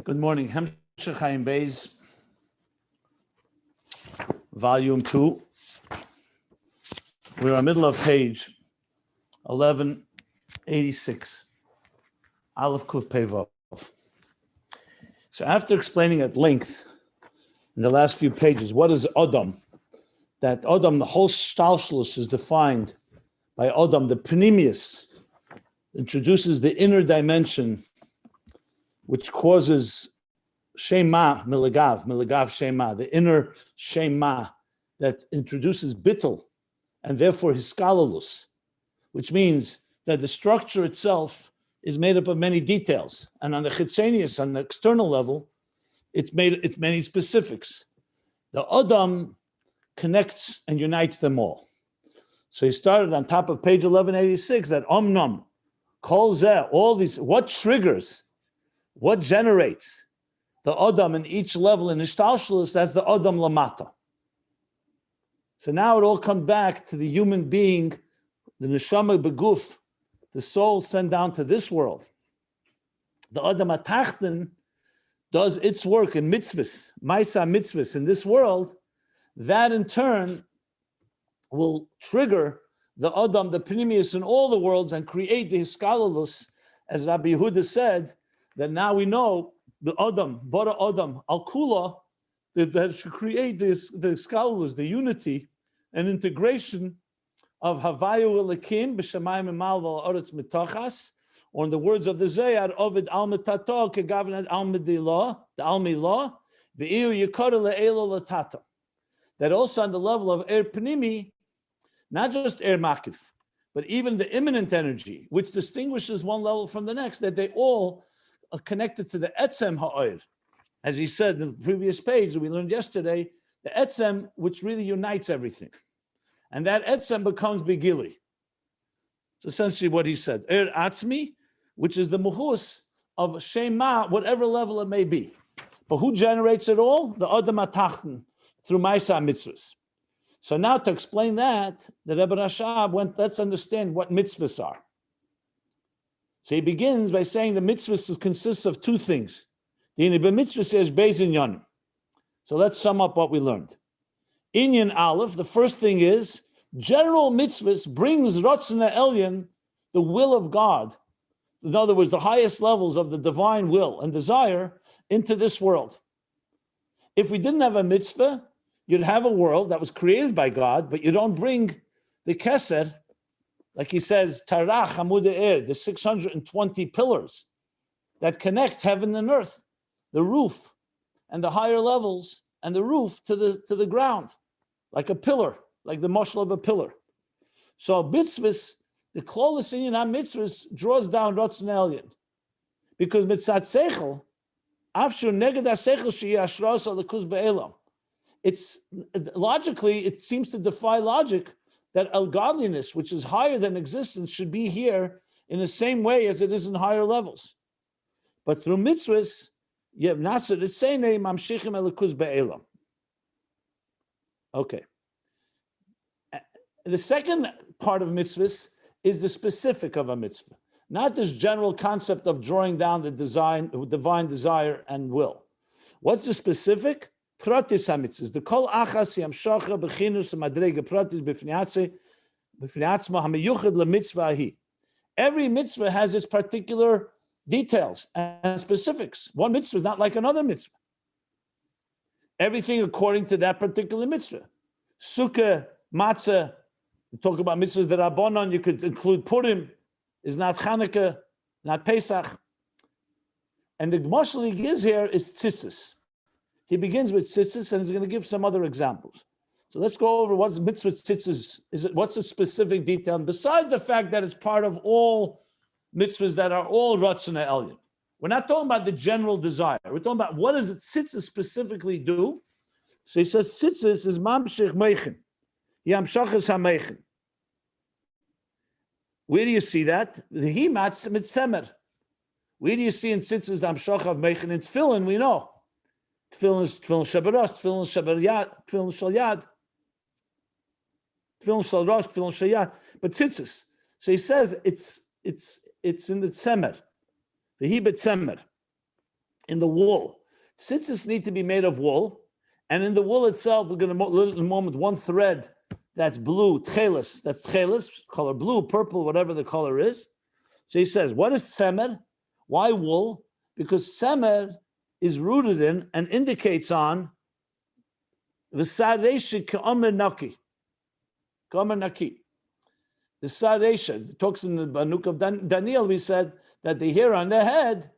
Good morning. Beis, Volume 2. We're in the middle of page 1186. Aleph Kuf Pei. So after explaining at length in the last few pages, what is Adam? That Adam, the whole Shtalshlus is defined by Adam, the Pnimius, introduces the inner dimension which causes Shema, Milagav Shema, the inner Shema that introduces Bittul, and therefore Hiskalalus, which means that the structure itself is made up of many details. And on the Chitzenius, on the external level, it's many specifics. The Adam connects and unites them all. So he started on top of page 1186 that Omnam, Kol Zeh, all these, what triggers, what generates the Adam in each level in Ishtalshlus, that's the Adam Lamata. So now it all comes back to the human being, the Neshama Beguf, the soul sent down to this world. The Adam Atachten does its work in mitzvahs, Maisa mitzvahs in this world. That in turn will trigger the Adam, the Pnimius in all the worlds and create the Hiskalalus, as Rabbi Yehuda said, that now we know the Adam, Bara Adam, Al-Kula, that should create the Hiskalalus, the unity and integration of Havayu Elikim, B'Shamayim Emal V'La'aretz Mitachas, or in the words of the Zayar, Ovid Al-Metato, Kegavnet Al-Medilah, the Al-Milah, V'iyu Yikara Le'elo Latata. That also on the level of Er Pnimi, not just Er Makif, but even the immanent energy, which distinguishes one level from the next, that they all are connected to the Etzem Ha'or. As he said in the previous page that we learned yesterday, the Etzem, which really unites everything. And that Etzem becomes Begili. It's essentially what he said. Er Atzmi, which is the Muhus of Shema, whatever level it may be. But who generates it all? The Adam HaTachten, through Maisa Mitzvos. So now to explain that, the Rebbe Rashab went, let's understand what mitzvahs are. So he begins by saying the mitzvahs consists of two things. The mitzvah says Beis Inyanim. So let's sum up what we learned. Inyan Aleph, the first thing is, general mitzvahs brings Ratzon Elyon, the will of God. In other words, the highest levels of the divine will and desire into this world. If we didn't have a mitzvah, you'd have a world that was created by God, but you don't bring the keser, like he says, Tarach Hamud Er, the 620 pillars that connect heaven and earth, the roof and the higher levels and the roof to the ground, like a pillar, like the mashal of a pillar. So mitzvahs, the Klolos Inyan mitzvahs draws down Ratzon Elyon, because mitzat seichel, afshu neged ha-seichel shehi hashras alekuz be'elam. It's logically, it seems to defy logic that godliness, which is higher than existence, should be here in the same way as it is in higher levels. But through mitzvahs, you have nasser etzeinei mamshichim elokuz be'elam. Okay. The second part of mitzvahs is the specific of a mitzvah, not this general concept of drawing down the divine desire and will. What's the specific? Pratis ha-mitzvahs. The kol achas yamshacha b'chinus madrega pratis b'fniatzma hamiyuchad lemitzvah ahi. Every mitzvah has its particular details and specifics. One mitzvah is not like another mitzvah. Everything according to that particular mitzvah. Sukkah, matzah, we talk about mitzvahs that are Rabbanon, you could include Purim, is not Chanukah, not Pesach. And the mashal he gives here is Tzitzis. He begins with Tzitzis and he's going to give some other examples. So let's go over what's mitzvah Tzitzis. What's the specific detail? And besides the fact that it's part of all mitzvahs that are all Ratzon Elyon. We're not talking about the general desire. We're talking about what does Tzitzis specifically do. So he says Tzitzis is mamshich meichen. Yamshachas ha-meichen. Where do you see that? The himatz mitzemer. Where do you see in Tzitzis the amshach of meichen? In Tefillin, we know. Tefillin is Tefillin shabaros, Tefillin shabaryad, Tefillin shalyad, Tefillin shalrosh, Tefillin shalyad. But Tzitzis. So he says it's in the tzemer. The hibet tzemer. in the wool. Tzitzis need to be made of wool, and in the wool itself, we're going to learn in a moment one thread that's blue, tchelis, that's tchelis, color blue, purple, whatever the color is. So he says, what is semer? Why wool? Because semer is rooted in and indicates on v'sareisha k'omer naki. K'omer naki. The sareisha, it talks in the Banuk of Daniel, we said that the hair on the head,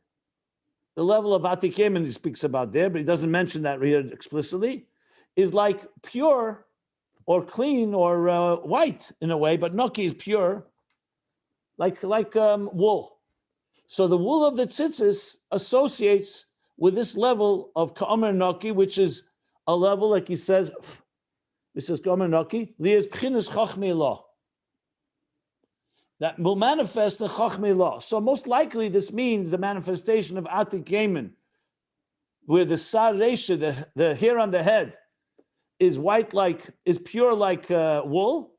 the level of atikemen he speaks about there, but he doesn't mention that here explicitly, is like pure or clean or white in a way, but naki is pure, like wool. So the wool of the tzitzis associates with this level of ka'omer naki, which is a level, like he says ka'omer naki, li'ez b'chinas chachmei law. That will manifest in chachmei law. So most likely this means the manifestation of atik yemen, where the sar reisha, the hair on the head, is white is pure like wool.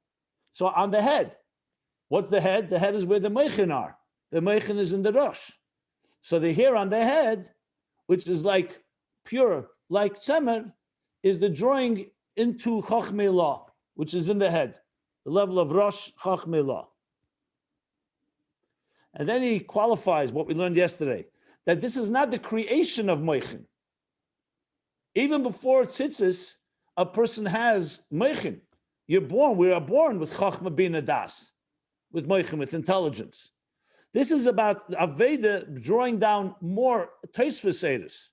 So on the head, what's the head? The head is where the meichin are. The meichin is in the rosh. So the hair on the head, which is like pure, like tzemer, is the drawing into chachmei law, which is in the head, the level of rosh chachmei law. And then he qualifies what we learned yesterday, that this is not the creation of meichin. Even before tzitzis, a person has meichin. We are born with chachma bina das, with meichin, with intelligence. This is about Aveda drawing down more teisvus seidus.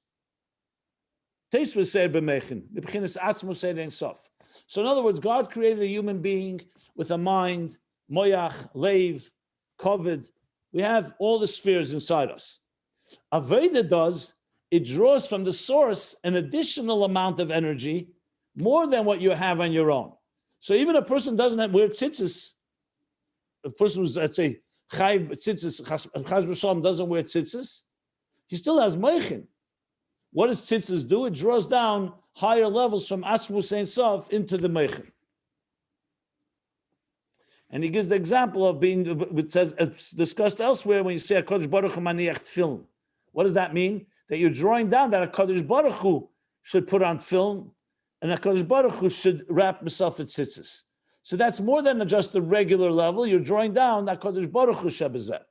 Teisvus seid b'meichin, b'chinas atzmus seid ein sof. So in other words, God created a human being with a mind, moyach, leiv, kovid. We have all the spheres inside us. Aveda does, it draws from the source an additional amount of energy, more than what you have on your own. So even a person doesn't wear tzitzis, a person who's, let's say, chayv tzitzis, chaz v'shalom doesn't wear tzitzis, he still has meichin. What does tzitzis do? It draws down higher levels from atzmus ein sof into the meichin. And he gives the example of it says, it's discussed elsewhere when you say HaKadosh Baruch Hu maniach tefillin. What does that mean? That you're drawing down that HaKadosh Baruch Hu should put on tefillin, and HaKadosh Baruch Hu should wrap himself in tzitzis. So that's more than just a regular level. You're drawing down that HaKadosh Baruch Hu shebezeh,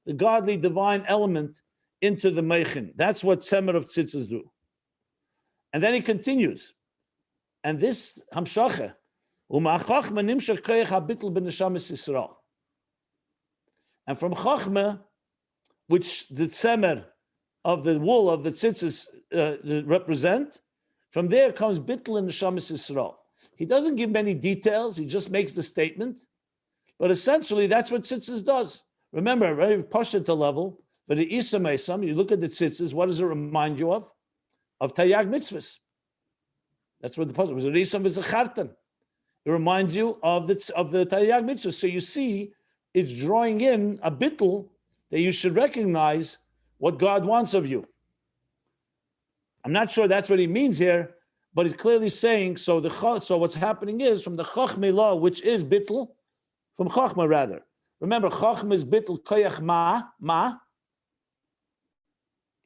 the godly divine element into the meichin. That's what tzemer of tzitzis do. And then he continues. And this hamshacha, and from Chochma, which the tzemer of the wool of the tzitzis represent, from there comes bittul and neshamas Yisrael. He doesn't give many details, he just makes the statement, but essentially that's what tzitzis does. Remember, very pashut level, for the Isa Meisam, you look at the tzitzis, what does it remind you of? Of Tayag Mitzvos. That's what the puzzle was. It reminds you of the Taryag Mitzvah. So you see, it's drawing in a bittul that you should recognize what God wants of you. I'm not sure that's what he means here, but he's clearly saying, so what's happening is, from the Chochmei law, which is bittul, from Chochma rather. Remember, Chochma is bittul koyach ma.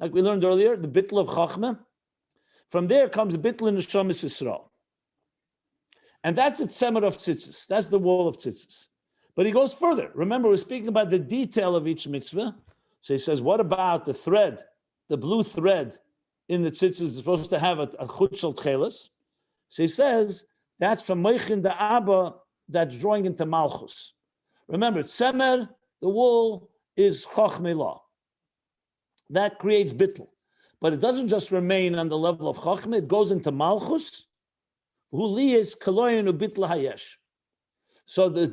Like we learned earlier, the bittul of Chochma. From there comes bittul in the neshamas Yisrael. And that's the tzemer of tzitzis. That's the wall of tzitzis. But he goes further. Remember, we're speaking about the detail of each mitzvah. So he says, what about the thread, the blue thread in the tzitzis is supposed to have a chut shel tcheles? So he says, that's from meichin the abba that's drawing into malchus. Remember, tzemer, the wool, is chochmei law. That creates bittul. But it doesn't just remain on the level of chochmei, it goes into malchus. So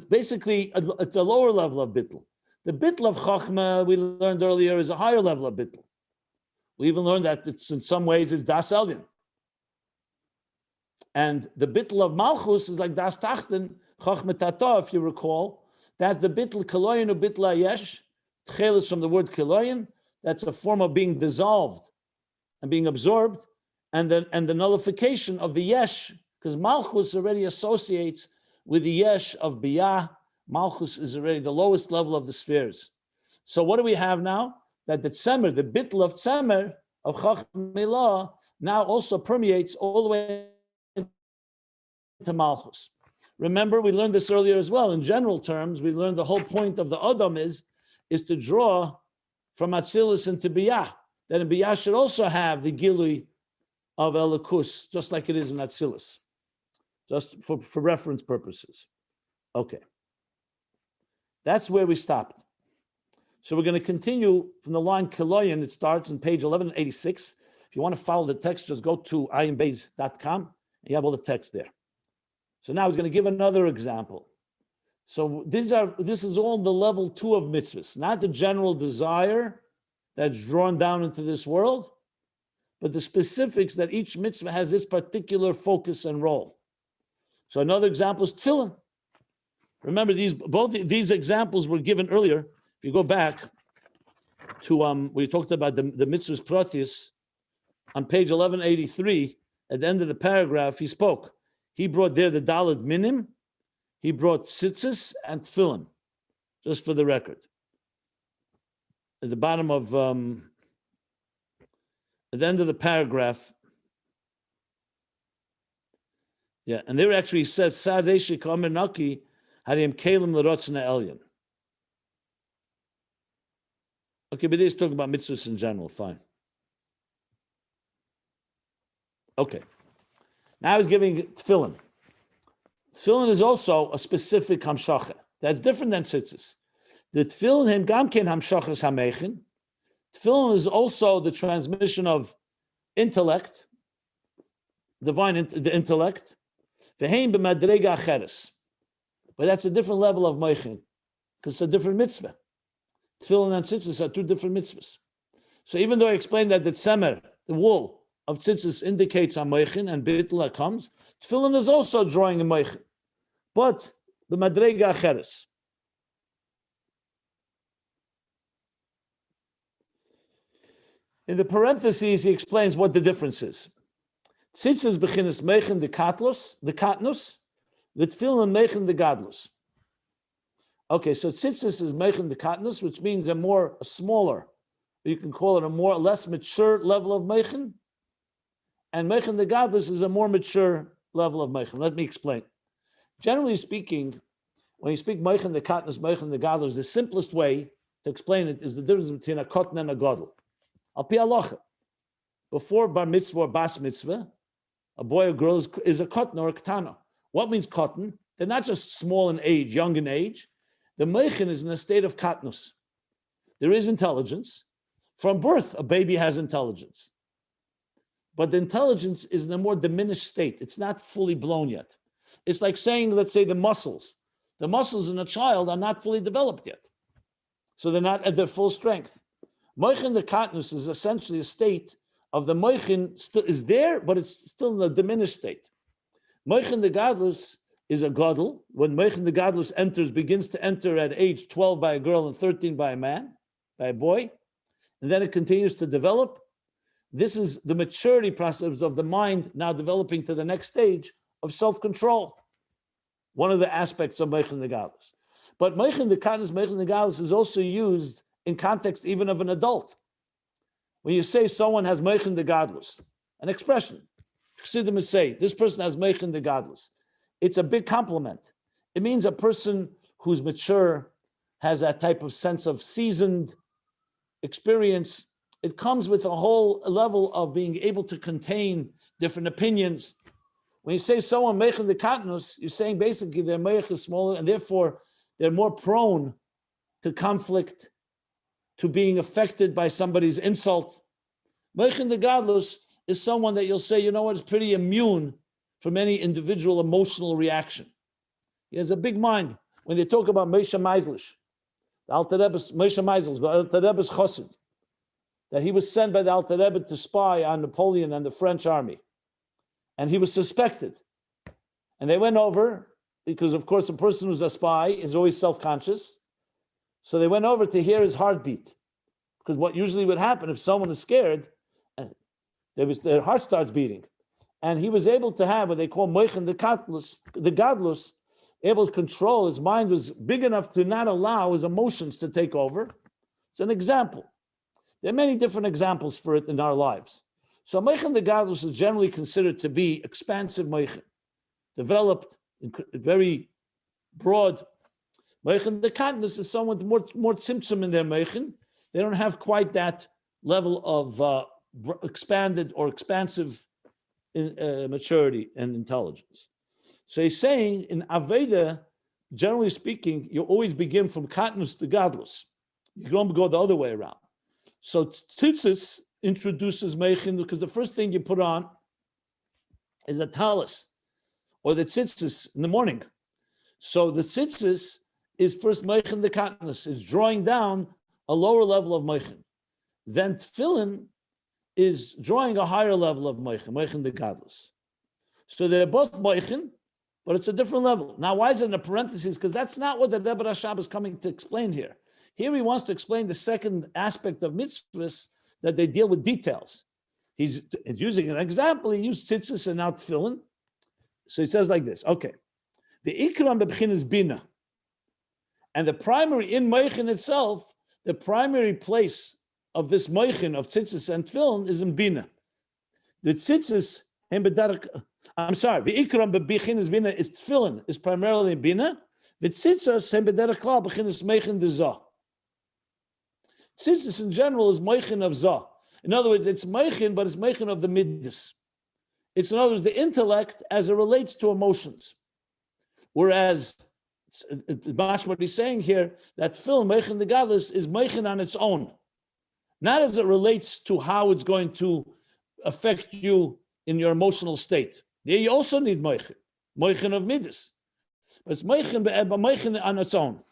basically, it's a lower level of bittul. The bittul of Chochma, we learned earlier, is a higher level of bittul. We even learned that it's in some ways it's das elyon. And the bittul of Malchus is like das tachten, Chochma tata, if you recall. That's the bittul kaloyin u bittul hayesh. Tchel is from the word kaloyin. That's a form of being dissolved and being absorbed. And the nullification of the yesh, because Malchus already associates with the yesh of Biyah. Malchus is already the lowest level of the spheres. So what do we have now? That the tzemer, the bittul of tzemer, of Chochma now also permeates all the way into Malchus. Remember, we learned this earlier as well. In general terms, we learned the whole point of the Adam is to draw from Atzilus into Biyah. That in Biyah should also have the Gilui of Elikus, just like it is in Atzilus. Just for reference purposes. Okay. That's where we stopped. So we're going to continue from the line Kiloyan. It starts on page 1186. If you want to follow the text, just go to ayinbeis.com and you have all the text there. So now he's going to give another example. So this is all the level 2 of mitzvahs, not the general desire that's drawn down into this world, but the specifics that each mitzvah has this particular focus and role. So another example is tefillin. Remember, both these examples were given earlier. If you go back to we talked about the mitzvahs pratis on page 1183, at the end of the paragraph, he spoke. He brought there the Daled Minim, he brought Tzitzis and Tefillin, just for the record. At the bottom of, at the end of the paragraph, yeah, and there actually says, Sadeshi Kamer Naki, Hariyam Kalim L'Rotzna Elyon. Okay, but he's talking about mitzvahs in general, fine. Okay. Now he's giving tefillin. Tefillin is also a specific hamshacha. That's different than tzitzis. The tefillin hem gamken hamshachas hamechin. Tefillin is also the transmission of intellect, the intellect. Veheim b'madrega acheres. But that's a different level of meichin, because it's a different mitzvah. Tefillin and tzitzis are two different mitzvahs. So even though I explained that the tzemer, the wool of tzitzis indicates a meichin and bitla comes, tefillin is also drawing a meichin, but the madrega acheres. In the parentheses, he explains what the difference is. Tzitzis beginnes meichin the katnus, the tefillin meichin the gadlus. Okay, so tzitzis is meichin the katnus, which means a smaller, you can call it less mature level of meichin. And meichin the gadlus is a more mature level of meichin. Let me explain. Generally speaking, when you speak meichin the katnus, meichin the gadlus, the simplest way to explain it is the difference between a kotten and a gadol. Al pi halacha. Before bar mitzvah or bas mitzvah, a boy or girl is a kotten or a ketana. What means kotten? They're not just small in age, young in age. The meichin is in a state of katnus. There is intelligence. From birth, a baby has intelligence. But the intelligence is in a more diminished state. It's not fully blown yet. It's like saying, let's say, the muscles. The muscles in a child are not fully developed yet. So they're not at their full strength. Meichin the katnus is essentially a state of the meichin still is there, but it's still in a diminished state. Meichin the gadlus is a gadol. When meichin the gadlus begins to enter at age 12 by a girl and 13 by a man, by a boy, and then it continues to develop. This is the maturity process of the mind now developing to the next stage of self-control. One of the aspects of meichin the gadlus. But meichin the katnus, meichin the gadlus is also used in context even of an adult. When you say someone has meichin the gadlus, an expression, Chassidim say, this person has meichin the gadlus. It's a big compliment. It means a person who's mature, has that type of sense of seasoned experience. It comes with a whole level of being able to contain different opinions. When you say someone meichin the katnus, you're saying basically their meich is smaller and therefore they're more prone to conflict, to being affected by somebody's insult. Meichin the gadlus is someone that you'll say, you know what, is pretty immune from any individual emotional reaction. He has a big mind. When they talk about Moshe Meislish, the Alter Rebbe's Moshe Meislish, the Alter Rebbe's Chassid, that he was sent by the Alter Rebbe to spy on Napoleon and the French army. And he was suspected. And they went over, because of course a person who's a spy is always self-conscious. So they went over to hear his heartbeat. Because what usually would happen if someone is scared, their heart starts beating. And he was able to have what they call meichin the gadlus, able to control. His mind was big enough to not allow his emotions to take over. It's an example. There are many different examples for it in our lives. So Meichen the Gadlus is generally considered to be expansive Meichen, developed, very broad. Meichen the Katnus is somewhat more tzimtzum in their Meichen. They don't have quite that level of expanded or expansive maturity and intelligence. So he's saying in Aveda, generally speaking, you always begin from Katnus to Gadlus. You don't go the other way around. So Tzitzis introduces Meichen because the first thing you put on is a talis or the Tzitzis in the morning. So the Tzitzis is first Meichen the Katnus, is drawing down a lower level of Meichen. Then Tefillin is drawing a higher level of Meichen, Meichen the Gadlus. So they're both Meichen, but it's a different level. Now, why is it in a parenthesis? Because that's not what the Rebbe Rashab is coming to explain here. Here he wants to explain the second aspect of mitzvahs, that they deal with details. He's using an example. He used Tzitzis and now Tefillin. So he says like this, okay. The Ikram bebchin is Bina. And the primary, in Meichen itself, the primary place of this Meichen of Tzitzis and Tefillin is in Bina. The Tzitzis, the Ikram bebchin is Bina is Tefillin, is primarily in Bina. The Tzitzis, hem bederach klal, bebchin is Meichen de Zah. Tzitzis in general is Meichen of Zah. In other words, it's Meichen, but it's Meichen of the Midas. It's, in other words, the intellect as it relates to emotions. Whereas, what he's saying here, that film, Meichen the Gadlus, is Meichen on its own. Not as it relates to how it's going to affect you in your emotional state. There you also need Meichen, Meichen of Midas. But it's Meichen on its own.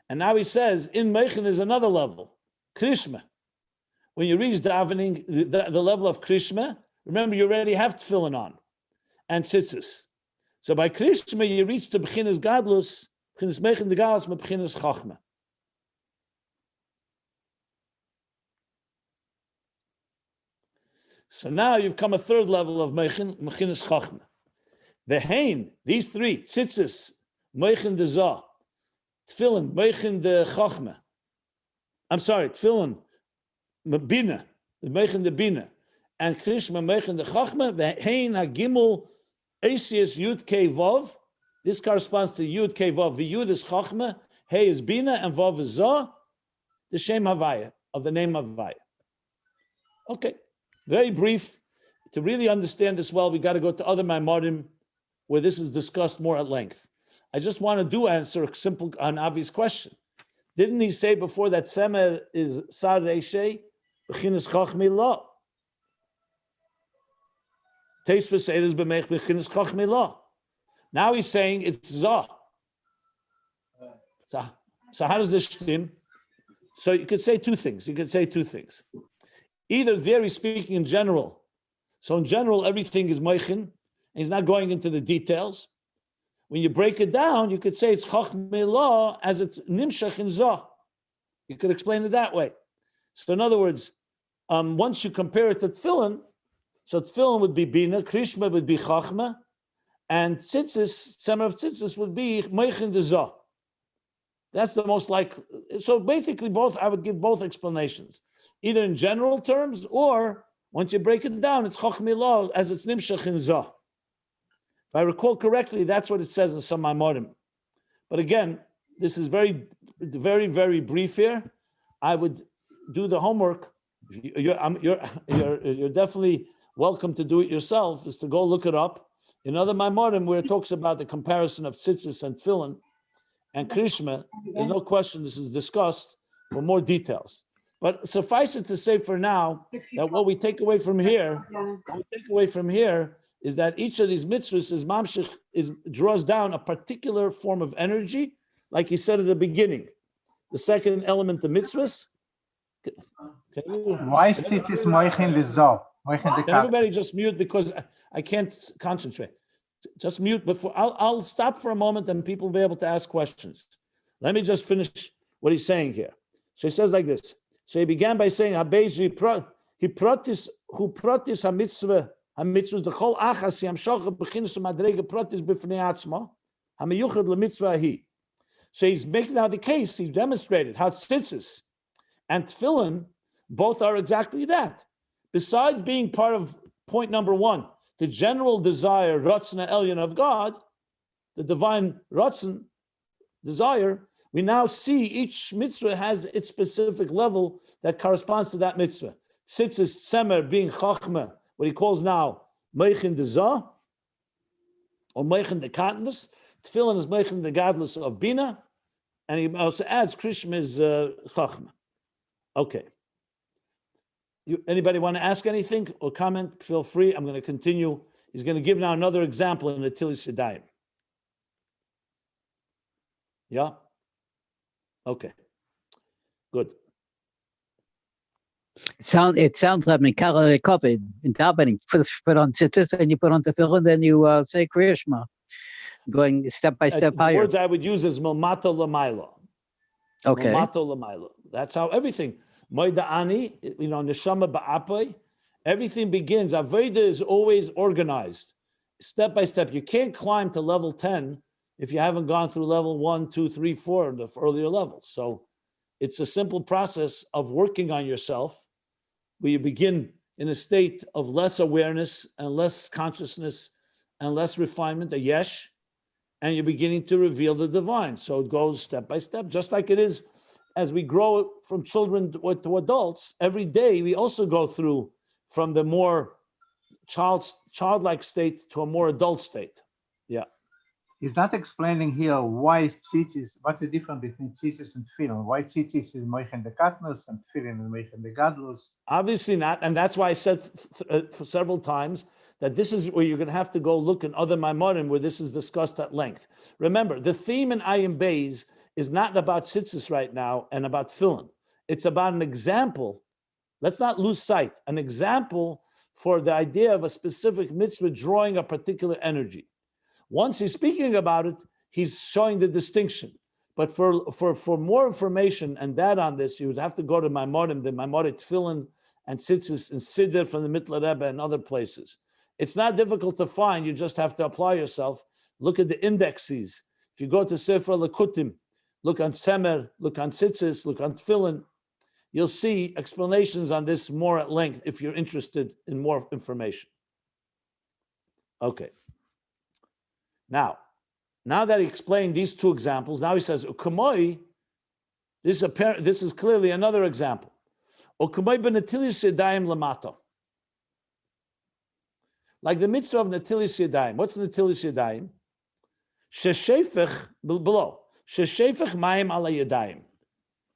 And now he says, in Meichen there's another level, Krishma. When you reach davening, the level of Krishma, remember you already have Tefillin on, and Tzitzis. So by Krishma you reach to Bechinas Gadlus, Bechinas Meichen the Gadlus, Bechinas Chochma. So now you've come a third level of Meichen, Bechinas Chochma. The Hain, these three, Tzitzis, Meichen de Zah, Tefillin, Meichen de Chochma. Tefillin, Bina, Meichen de Bina, and Krishma, Meichen de Chochma, Ve'hein HaGimel, Asius Yud Kei Vav. This corresponds to Yud Kei Vav. The Yud is Chochma, Hey is Bina, and Vav is Zah, the Shem Havaya, of the name Havaya. Okay, very brief. To really understand this well, we got to go to other Maimorim where this is discussed more at length. I just want to answer a simple, an obvious question. Didn't he say before that Semer is Sar Reishei, Bechinas Chochmi Lo? Taste for Seidas B'mech Bechinas Chochmi Lo. Now he's saying it's Zah. So how does this stem? So you could say two things. Either there he's speaking in general. So in general, everything is Meichen, and he's not going into the details. When you break it down, you could say it's Chochmei Lo as it's Nimshach in Zah. You could explain it that way. So in other words, once you compare it to Tefillin, so Tefillin would be Bina, Krishma would be Chochma, and Tzitzis, Semer of Tzitzis would be Meichen de Zah. That's the most likely. So basically both, I would give both explanations. Either in general terms, or once you break it down, it's Chochmei Lo as it's Nimshach in Zah. If I recall correctly, that's what it says in some Maimorim. But again, this is very, very, very brief here. I would do the homework. You're definitely welcome to do it yourself, is to go look it up. In other Maimorim, where it talks about the comparison of Tzitzis and Tefillin and Krishma, there's no question this is discussed for more details. But suffice it to say for now, that what we take away from here, is that each of these mitzvahs is mamshich, draws down a particular form of energy, like he said at the beginning. The second element of mitzvahs. Why is Tzitzis Meichen Lizah? Can everybody just mute because I can't concentrate. Just mute before I'll stop for a moment and people will be able to ask questions. Let me just finish what he's saying here. So he says like this. So he began by saying, he pratis ha-mitzvah. HaMitzvos the whole achas yamshach b'chinas u'madrega pratis b'fnei atzma hamiyuchad lemitzvah hi. So he's making out the case. He demonstrated how Tzitzis and Tefillin both are exactly that. Besides being part of point number one, the general desire, Ratzon Elyon of God, the divine Ratzon, desire, we now see each mitzvah has its specific level that corresponds to that mitzvah. Tzitzis Tzemer being Chochma, what he calls now Meichin Dezah, or Meichin Dekatnus. Tefillin is Meichin the Gadlus of Bina, and he also adds Krishma is Chochma. Okay. Anybody want to ask anything or comment? Feel free. I'm going to continue. He's going to give now another example in the Netilas Yadayim. Yeah? Okay. Good. It sounds like Mikara covered in davening. Put on Tzitzis and you put on Tefillin, then you say Kriyashma, going step by step The higher. words I would use is Milmato Lamailo. Okay. Milmato Lamailo. That's how everything. Moida Ani, Neshama Ba'apai, everything begins. Aveda is always organized, step by step. You can't climb to level 10 if you haven't gone through level 1, 2, 3, 4, the earlier levels. So it's a simple process of working on yourself, where you begin in a state of less awareness and less consciousness and less refinement, a yesh, and you're beginning to reveal the divine. So it goes step by step, just like it is as we grow from children to adults. Every day we also go through from the more childlike state to a more adult state. Yeah. He's not explaining here why Tzitzis, what's the difference between Tzitzis and Tefillin? Why Tzitzis is Moichen de Katnus and Tefillin is Moichen de Gadlus? Obviously not, and that's why I said for several times that this is where you're going to have to go look in other Maimorim where this is discussed at length. Remember, the theme in Ayin Beis is not about Tzitzis right now and about Tefillin. It's about an example. Let's not lose sight. An example for the idea of a specific mitzvah drawing a particular energy. Once he's speaking about it, he's showing the distinction. But for more information and data on this, you would have to go to Maimorim, the Maimorim Tefillin and Tzitzis and Siddur from the Mitla Rebbe and other places. It's not difficult to find. You just have to apply yourself. Look at the indexes. If you go to Sefer Lekutim, look on Semer, look on Tzitzis, look on Tefillin, you'll see explanations on this more at length if you're interested in more information. Okay. Now that he explained these two examples, now he says, Ukamoi, this is clearly another example. Ukamoi b'netilis yadayim lamato. Like the mitzvah of netilis yadayim. What's netilis yadayim? Sheshefech below. Sheshefech mayim ala yadayim.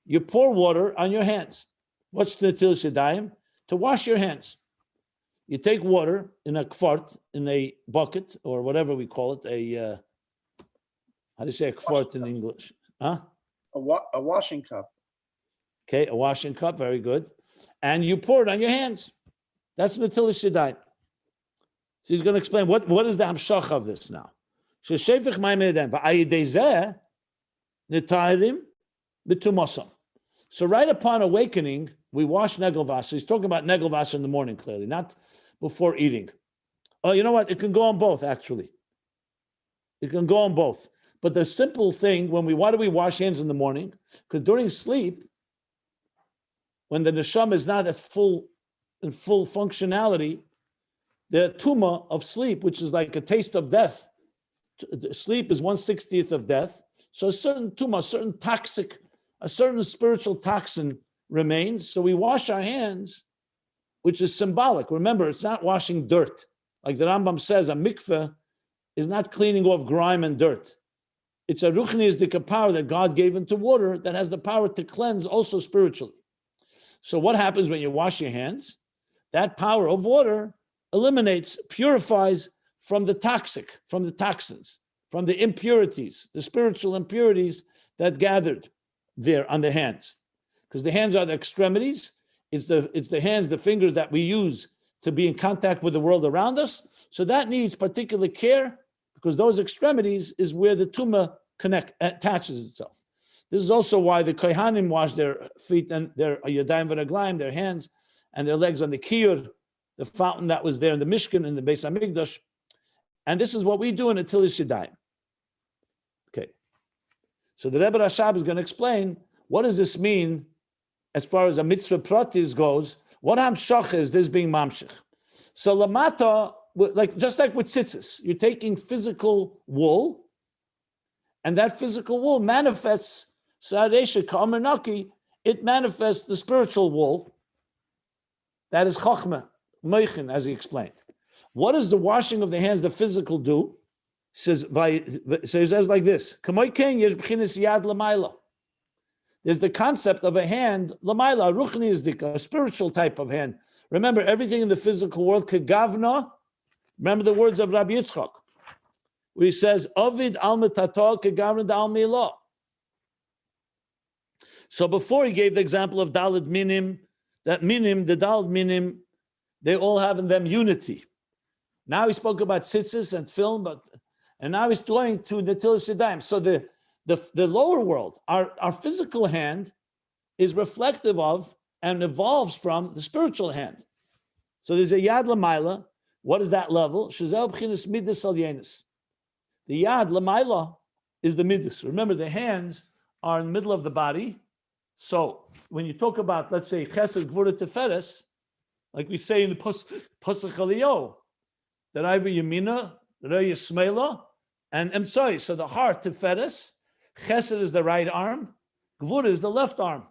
You pour water on your hands. What's netilis yadayim? To wash your hands. You take water in a kvart, in a bucket, or whatever we call it, how do you say a kvart in English? Huh? A washing cup. Okay, a washing cup, very good. And you pour it on your hands. That's netilas yadayim. So he's going to explain what is the hamshach of this now. Sheshefech mayim yadayim, v'ayidei netarim b'tumosam. So right upon awakening, we wash negel vaser. He's talking about negel vaser in the morning, clearly, not before eating. Oh, you know what? It can go on both, actually. It can go on both. But the simple thing, why do we wash hands in the morning? Because during sleep, when the neshama is not in full functionality, the tuma of sleep, which is like a taste of death, sleep is 1/60th of death. So a certain tuma, a certain spiritual toxin remains. So we wash our hands, which is symbolic. Remember, it's not washing dirt. Like the Rambam says, a mikveh is not cleaning off grime and dirt. It's a ruchniistic power that God gave into water that has the power to cleanse also spiritually. So what happens when you wash your hands? That power of water purifies from the toxic, from the toxins, from the impurities, the spiritual impurities that gathered there on the hands. Because the hands are the extremities. It's the hands, the fingers that we use to be in contact with the world around us. So that needs particular care because those extremities is where the tumah attaches itself. This is also why the kohanim wash their feet and their yadayim v'raglayim, their hands and their legs on the Shiur, the fountain that was there in the Mishkan, in the Beis Hamikdash. And this is what we do in Netilas Yadayim. Okay. So the Rebbe Rashab is going to explain what does this mean as far as a mitzvah pratis goes. What hamshach is this being mamshich? So lamata, just like with tzitzis, you're taking physical wool, and that physical wool manifests sa'aresha ka'amanaki. It manifests the spiritual wool. That is chochma, moichin, as he explained. What does the washing of the hands, the physical, do? So he says like this: there's the concept of a hand, lamaila, ruchni is a spiritual type of hand. Remember, everything in the physical world, kegavna. Remember the words of Rabbi Yitzchak, where he says, "Ovid al metatal kegavna al milah." So before he gave the example of daled minim, that minim, the daled minim, they all have in them unity. Now he spoke about tzitzis and film, and now he's going to netilas yadayim. So the lower world, our physical hand, is reflective of and evolves from the spiritual hand. So there's a yad lamaila. What is that level? Shazel b'chinas midas al yenis. The yad lamaila is the midas. Remember, the hands are in the middle of the body. So when you talk about, let's say, chesed gvura teferes, like we say in the Pasach Aliyah, that Iver Yamina, Reya Smela, and Emtsoi. So the heart, Teferes, Chesed is the right arm, Gvura is the left arm.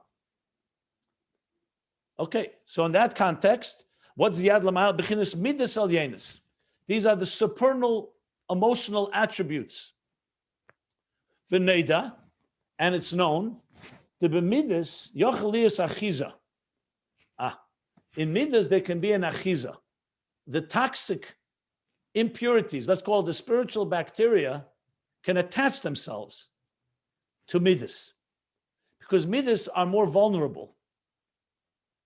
Okay, so in that context, what's the Yad Lamayel? Bechinas Midas Al Yenis. These are the supernal emotional attributes. V'neida, and it's known, the B'midas, Yochelias Achiza. In Midas, there can be an Achiza. The toxic impurities, let's call it the spiritual bacteria, can attach themselves to midas, because midas are more vulnerable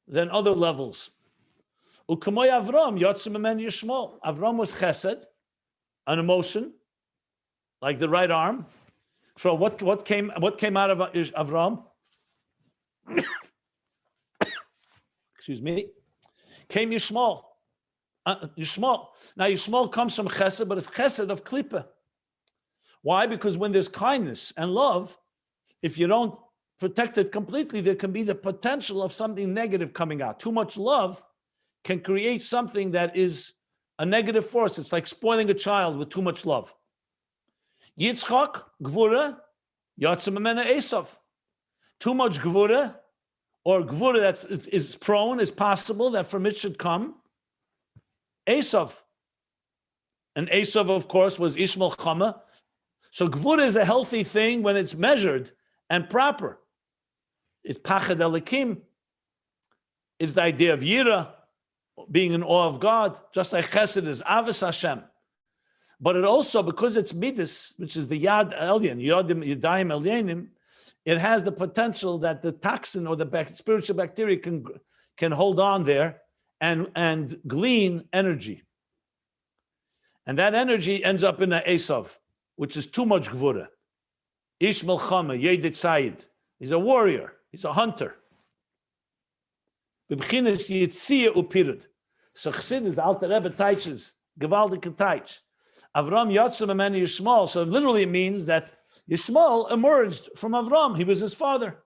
than other levels. U'kamoy Avram, yotzim amen yishmol. Avram was chesed, an emotion, like the right arm. So what came out of Avram? Excuse me. Came Yishmol. Yishmol. Now, Yishmol comes from chesed, but it's chesed of klipa. Why? Because when there's kindness and love, if you don't protect it completely, there can be the potential of something negative coming out. Too much love can create something that is a negative force. It's like spoiling a child with too much love. Yitzchak, gvura, yatzim amena Esav. Too much gvura, or gvura that is prone, is possible that from it should come Esav. And Esav, of course, was Ishmael Chama. So gvura is a healthy thing when it's measured and proper. It's pachad elikim. Is the idea of yira, being in awe of God, just like chesed is avos Hashem. But it also, because it's midas, which is the yad elyon, yodim yadayim elyonim, it has the potential that the toxin or the spiritual bacteria can hold on there and glean energy. And that energy ends up in an Esav, which is too much gvura. Ish Melchama, Yedit Sayid. He's a warrior. He's a hunter. B'bchinas Yitzia Upirud. So Chassidus, the Alter Rebbe teaches, gewaldige teach. Avram Yotzim Ameni Yishmael. So literally it means that Yishmael emerged from Avram. He was his father.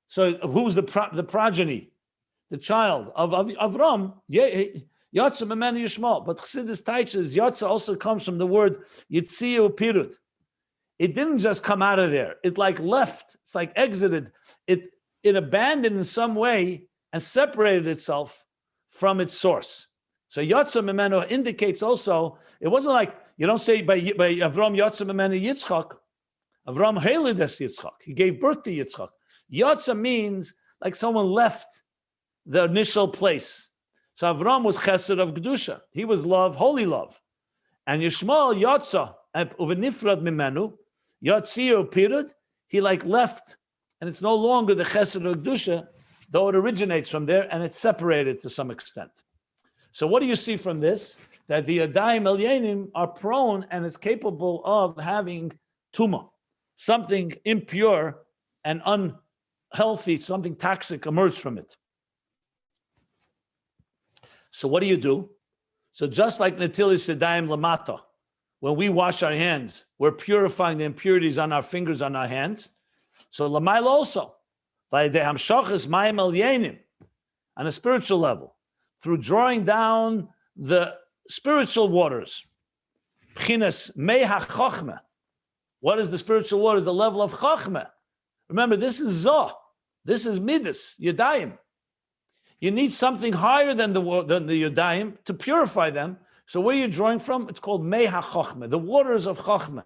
So who's the progeny? The child of Avram, Yotzim Ameni Yishmael. But Chassidus teaches Yotza also comes from the word Yitzia Upirud. It didn't just come out of there. It like left. It's like exited. It abandoned in some way and separated itself from its source. So Yotza Memeno indicates also, it wasn't like, you don't say by Avram Yotza Memeno Yitzchak. Avram Helides Yitzchak. He gave birth to Yitzchak. Yotza means like someone left the initial place. So Avram was chesed of Kedusha. He was love, holy love. And Yishmael Yotza, uvenifrad Memenu, Yotzio Pirud, he like left, and it's no longer the chesed of Kedusha, though it originates from there, and it's separated to some extent. So what do you see from this? That the Yadayim Elyenim are prone and is capable of having tumah, something impure and unhealthy, something toxic emerge from it. So what do you do? So just like Netilis Yadayim Lamata, when we wash our hands, we're purifying the impurities on our fingers, on our hands. So Lamaila also, on a spiritual level, through drawing down the spiritual waters. What is the spiritual waters? The level of Chochma. Remember, this is Zoh. This is Midas, Yadayim. You need something higher than the Yadayim to purify them. So where you're drawing from, it's called Mei HaChochma, the waters of Chochma.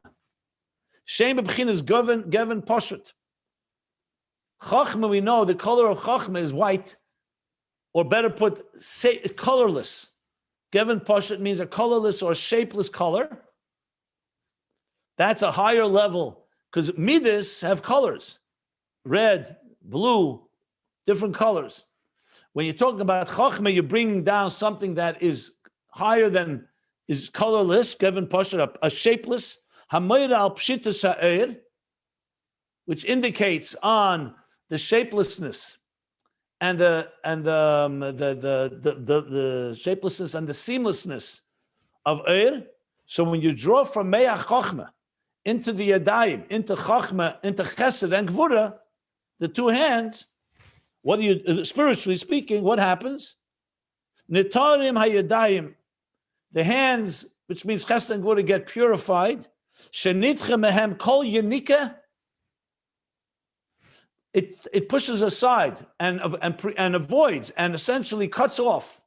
Shem b'chinas Gevin Poshut. Chochma, we know the color of Chochma is white, or better put, colorless. Gevin Poshut means a colorless or shapeless color. That's a higher level, because Midas have colors. Red, blue, different colors. When you're talking about Chochma, you're bringing down something that is higher than, is colorless, Gevin Poshut, a shapeless, Hamoyra al Pshitas Ha'er, which indicates on the shapelessness and the shapelessness and the seamlessness of Eir. So when you draw from Me'ach Chochma into the Yadayim, into Chochma, into Chesed and Gvura, the two hands, what do you, spiritually speaking, what happens? Nitarim hayadayim, the hands, which means Chesed and Gvura, get purified. Shenitcha mehem kol yenika. It pushes aside and avoids and essentially cuts off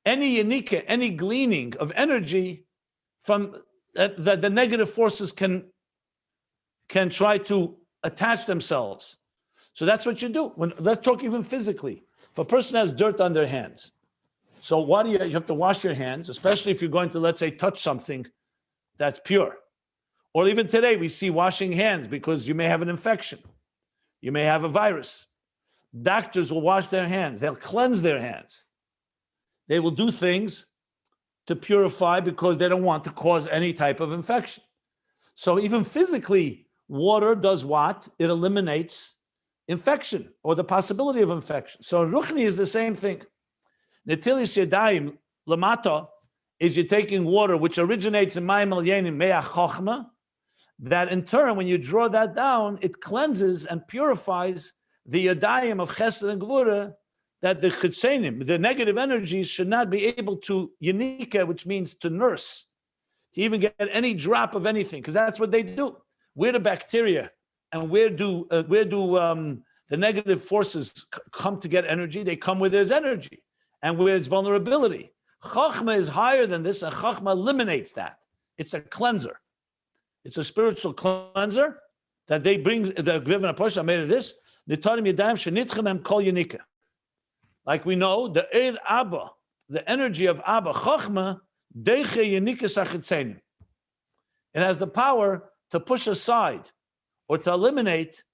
any yenika, any gleaning of energy from that the negative forces can try to attach themselves. So that's what you do. Let's talk even physically. If a person has dirt on their hands, so why do you have to wash your hands, especially if you're going to, let's say, touch something that's pure. Or even today, we see washing hands because you may have an infection. You may have a virus. Doctors will wash their hands. They'll cleanse their hands. They will do things to purify because they don't want to cause any type of infection. So even physically, water does what? It eliminates infection or the possibility of infection. So Ruchni is the same thing. Netilis Yadayim Lamata is you're taking water which originates in Mayim Al Yenim Me'ach Chochma, that in turn, when you draw that down, it cleanses and purifies the Yadayim of Chesed and Gvura, that the Chitzenim, the negative energies, should not be able to Yenika, which means to nurse, to even get any drop of anything, because that's what they do. Where the bacteria and where do the negative forces come to get energy? They come where there's energy and where there's vulnerability. Chochma is higher than this, and Chochma eliminates that. It's a cleanser. It's a spiritual cleanser that they bring. The given a push. I made of this. Like we know, the Eir Abba, the energy of Abba, Chochma, it has the power to push aside or to eliminate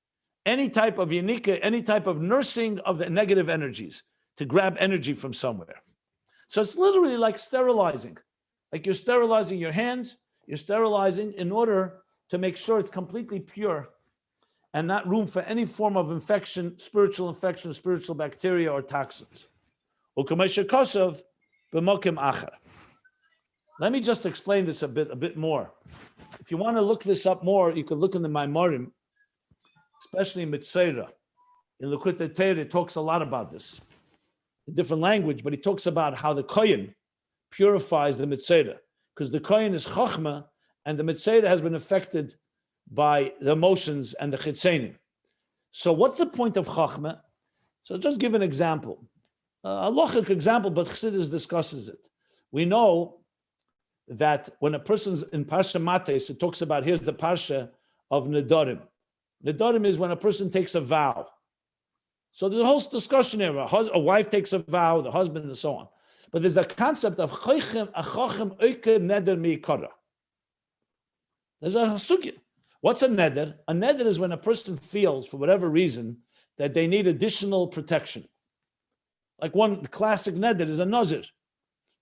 any type of Yenika, any type of nursing of the negative energies, to grab energy from somewhere. So it's literally like sterilizing. Like you're sterilizing your hands, you're sterilizing in order to make sure it's completely pure and not room for any form of infection, spiritual bacteria or toxins. Let me just explain this a bit more. If you want to look this up more, you can look in the Maimarim, especially in Mitzvos. In Likutei Torah, it talks a lot about this. A different language, but he talks about how the Kohen purifies the Mitzvos, because the Kohen is Chochma, and the Mitzvos has been affected by the emotions and the Chitzenim. So what's the point of Chochma? So just give an example. A logic example, but Chassidus discusses it. We know that when a person's in Parsha Mates, it talks about, here's the Parsha of Nedarim. Nedarim is when a person takes a vow. So there's a whole discussion here. A wife takes a vow, the husband, and so on. But there's a concept of Chochem Oike Neder Mi'ikara. There's a sugya. What's a neder? A neder is when a person feels, for whatever reason, that they need additional protection. Like one classic neder is a nazir.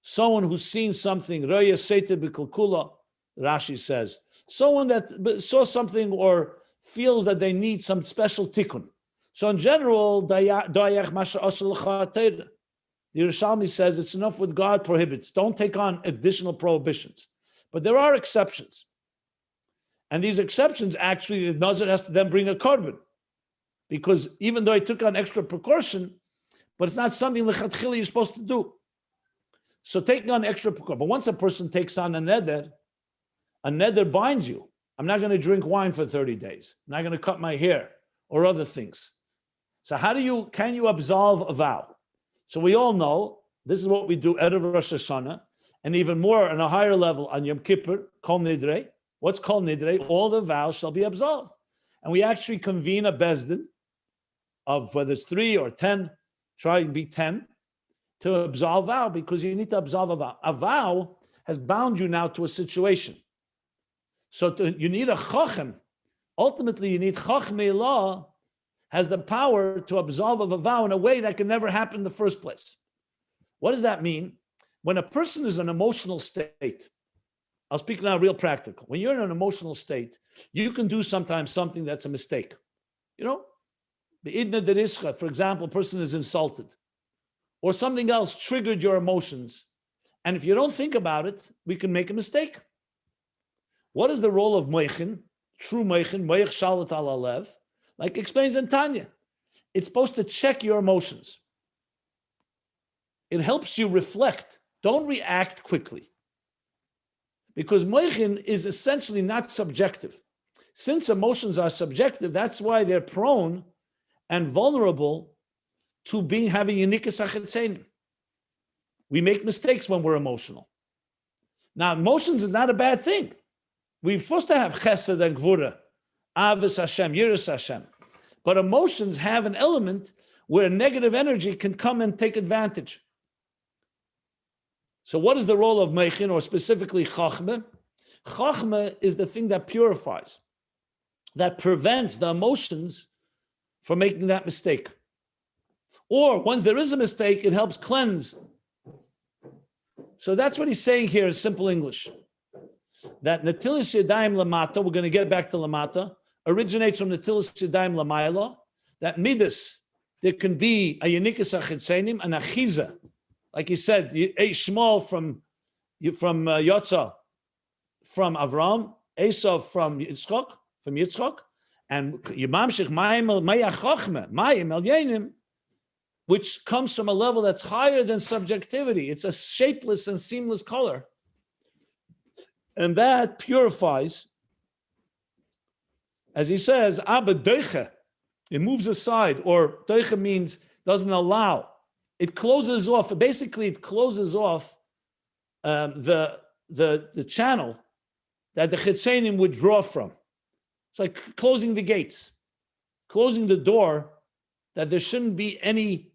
Someone who's seen something, Raya Seite B'Kulkula, Rashi says. Someone that saw something or feels that they need some special tikkun. So in general, the Yerushalmi says it's enough what God prohibits. Don't take on additional prohibitions. But there are exceptions. And these exceptions, actually, the Nazir has to then bring a korban. Because even though he took on extra precaution, but it's not something lechatchila you're supposed to do. So taking on extra precaution. But once a person takes on a neder binds you. I'm not going to drink wine for 30 days. I'm not going to cut my hair or other things. So can you absolve a vow? So we all know this is what we do Erev Rosh Hashanah, and even more on a higher level on Yom Kippur, Kol Nidrei. What's Kol Nidrei? All the vows shall be absolved. And we actually convene a bezdin of whether it's 3 or 10, try and be 10, to absolve vow, because you need to absolve a vow. A vow has bound you now to a situation. So you need a chochem. Ultimately, you need chachmei law has the power to absolve of a vow in a way that can never happen in the first place. What does that mean? When a person is in an emotional state, I'll speak now real practical. When you're in an emotional state, you can do sometimes something that's a mistake. You know, for example, a person is insulted or something else triggered your emotions. And if you don't think about it, we can make a mistake. What is the role of moichin? True moichin, moich shalat ala lev, like explains in Tanya. It's supposed to check your emotions. It helps you reflect. Don't react quickly. Because moichin is essentially not subjective. Since emotions are subjective, that's why they're prone and vulnerable to having unikas achetzenim. We make mistakes when we're emotional. Now, emotions is not a bad thing. We're supposed to have chesed and gvura, avos Hashem, yiras Hashem. But emotions have an element where negative energy can come and take advantage. So what is the role of meichin, or specifically chochma? Chochma is the thing that purifies, that prevents the emotions from making that mistake. Or once there is a mistake, it helps cleanse. So that's what he's saying here in simple English. That natilas yadayim lamata, we're going to get back to lamata, originates from natilas yadayim lamayla. That midas, there can be a unikas achitzenim, an achiza. Like he said, Shmuel from Yotza, from Avram, Esau from Yitzchak, and Yimamshich Mayim Maya Chochma, Mayim El Yenim, which comes from a level that's higher than subjectivity. It's a shapeless and seamless color. And that purifies, as he says, Abba Deiche, it moves aside, or Deiche means doesn't allow. It closes off. Basically, it closes off the channel that the chitzenim would draw from. It's like closing the gates, closing the door, that there shouldn't be any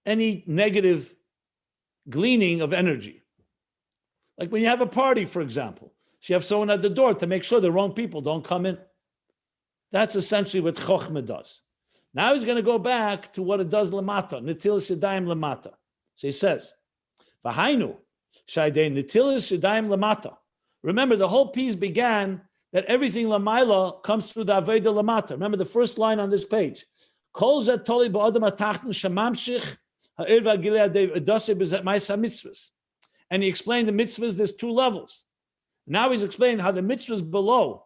negative gleaning of energy. Like when you have a party, for example, so you have someone at the door to make sure the wrong people don't come in. That's essentially what Chochma does. Now he's going to go back to what it does lamata, netilas yadayim lamata. So he says, "V'hainu shaydei netilas yadayim lamata." Remember, the whole piece began that everything lamaila comes through the aveda lamata. Remember the first line on this page: "Kol zeh toli ba'adam atachton shemamshich ha'irva gilei adosei b'zeh ma'isa mitzvos." And he explained the mitzvahs. There's 2 levels. Now he's explaining how the mitzvahs below,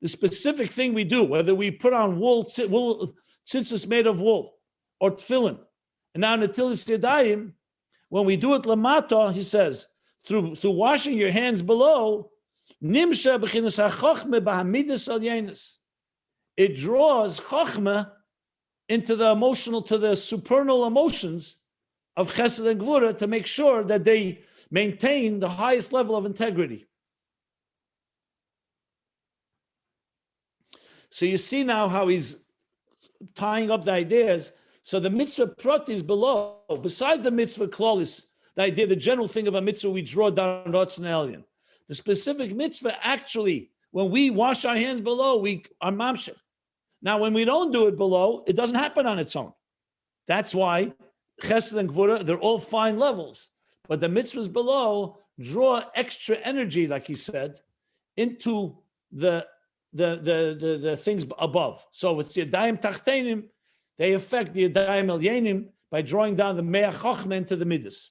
the specific thing we do, whether we put on wool tzitzis made of wool, or tefillin. And now netilas yadayim, when we do it lamata, he says, through washing your hands below, nimsha b'chinas ha'chochma b'hamidas al yenis. It draws chochma into the emotional, to the supernal emotions of chesed and gvura, to make sure that they maintain the highest level of integrity. So you see now how he's tying up the ideas. So the mitzvah pratis below, besides the mitzvah klolis, the idea, the general thing of a mitzvah, we draw down Ratzon Elyon. The specific mitzvah, actually, when we wash our hands below, we are mamshech. Now, when we don't do it below, it doesn't happen on its own. That's why chesed and gvura, they're all fine levels. But the mitzvahs below draw extra energy, like he said, into the things above. So it's the yadayim tachtenim, they affect the yadayim el yenim by drawing down the me'ach chochma into the midas.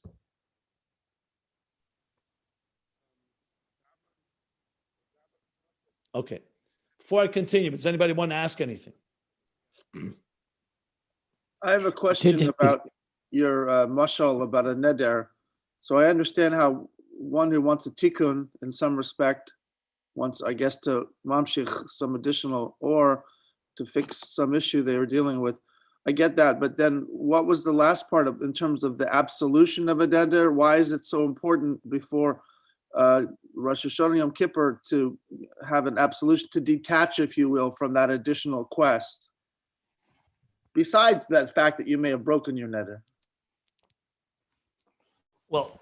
Okay. Before I continue, does anybody want to ask anything? I have a question about your mashal about a neder. So I understand how one who wants a tikkun in some respect wants, I guess, to mamshich some additional or to fix some issue they were dealing with. I get that, but then what was the last part of in terms of the absolution of a neder? Why is it so important before Rosh Hashanah Yom Kippur to have an absolution, to detach, if you will, from that additional quest? Besides that fact that you may have broken your neder. Well,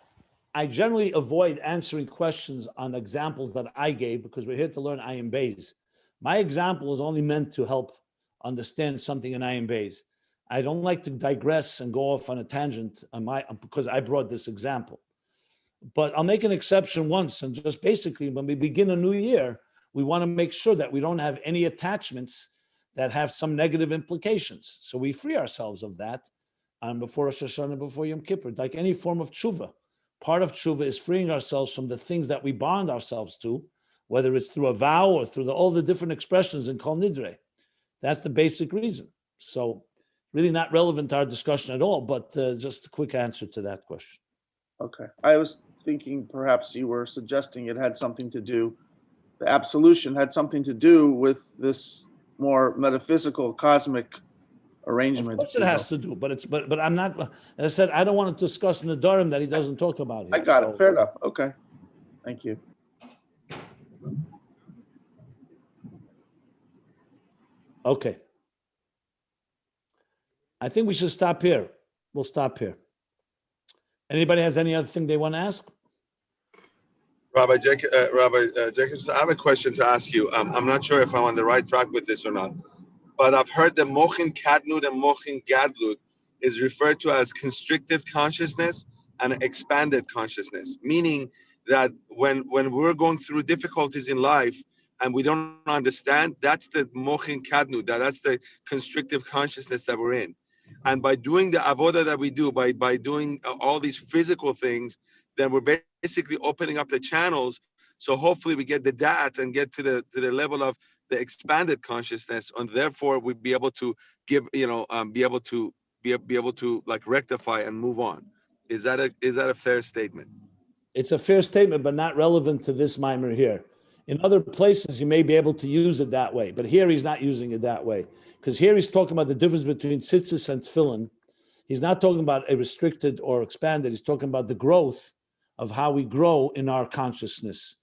I generally avoid answering questions on examples that I gave because we're here to learn Ayin Beis. My example is only meant to help understand something in Ayin Beis. I don't like to digress and go off on a tangent because I brought this example. But I'll make an exception once, and just basically when we begin a new year, we want to make sure that we don't have any attachments that have some negative implications. So we free ourselves of that before Rosh Hashanah, before Yom Kippur, like any form of tshuva. Part of tshuva is freeing ourselves from the things that we bond ourselves to, whether it's through a vow or through all the different expressions in Kol Nidre. That's the basic reason. So really not relevant to our discussion at all, but just a quick answer to that question. Okay. I was thinking perhaps you were suggesting it had something to do, the absolution had something to do with this more metaphysical, cosmic arrangement. Of course it has to do, but I'm not, as I said, I don't want to discuss Nadarim that he doesn't talk about here. I got it. Fair enough. Okay. Thank you. Okay. I think we should stop here. We'll stop here. Anybody has any other thing they want to ask? Rabbi Jacobson, I have a question to ask you. I'm not sure if I'm on the right track with this or not, but I've heard that mochin kadlut and mochin gadlut is referred to as constrictive consciousness and expanded consciousness, meaning that when we're going through difficulties in life and we don't understand, that's the mochin kadlut, that's the constrictive consciousness that we're in. And by doing the avoda that we do, by doing all these physical things, then we're basically opening up the channels. So hopefully we get the dat and get to the level of the expanded consciousness, and therefore we'd be able to give, be able to like rectify and move on. Is that a fair statement? It's a fair statement, but not relevant to this mimer here. In other places, you may be able to use it that way, but here he's not using it that way. Because here he's talking about the difference between tzitzis and tefillin. He's not talking about a restricted or expanded. He's talking about the growth of how we grow in our consciousness.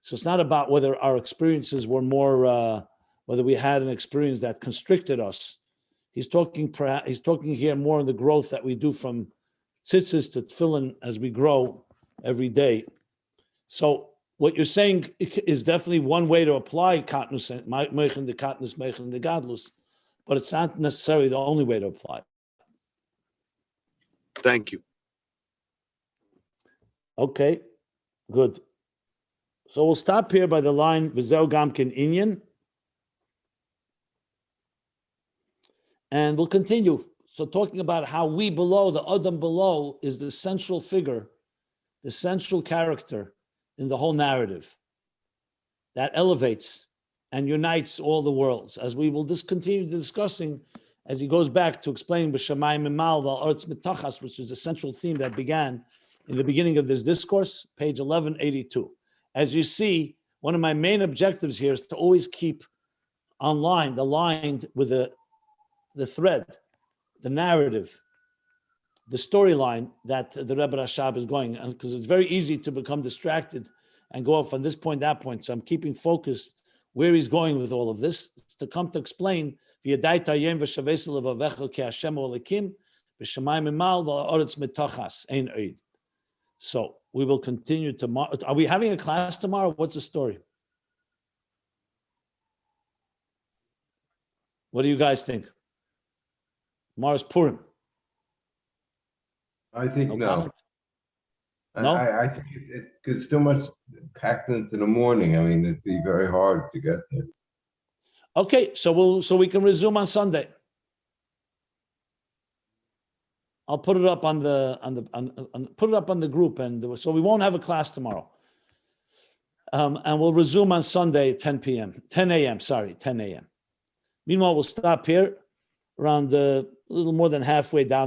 So it's not about whether our experiences were more, whether we had an experience that constricted us. He's talking here more on the growth that we do from tzitzis to tefillin as we grow every day. So what you're saying is definitely one way to apply katnus, meichen de katnus, meichen de gadlus, but it's not necessarily the only way to apply. Thank you. Okay, good. So we'll stop here by the line V'zeu gamkin inyan, and we'll continue. So talking about how we below, the Adam below, is the central figure, the central character in the whole narrative that elevates and unites all the worlds, as we will continue discussing as he goes back to explain b'shamayim mimal v'al aretz mitachas, which is the central theme that began in the beginning of this discourse, page 1182. As you see, one of my main objectives here is to always keep aligned with the thread, the narrative, the storyline that the Rebbe Rashab is going, because it's very easy to become distracted and go off on this point, that point. So I'm keeping focused where he's going with all of this, to come to explain so we will continue tomorrow. Are we having a class tomorrow? What's the story? What do you guys think? Tomorrow's Purim. I think no. Comment? No? I think it's too much packed into the morning. I mean, it'd be very hard to get there. Okay, so we can resume on Sunday. I'll put it up on the group, and so we won't have a class tomorrow. And we'll resume on Sunday at 10 a.m. Sorry, 10 a.m. Meanwhile, we'll stop here around a little more than halfway down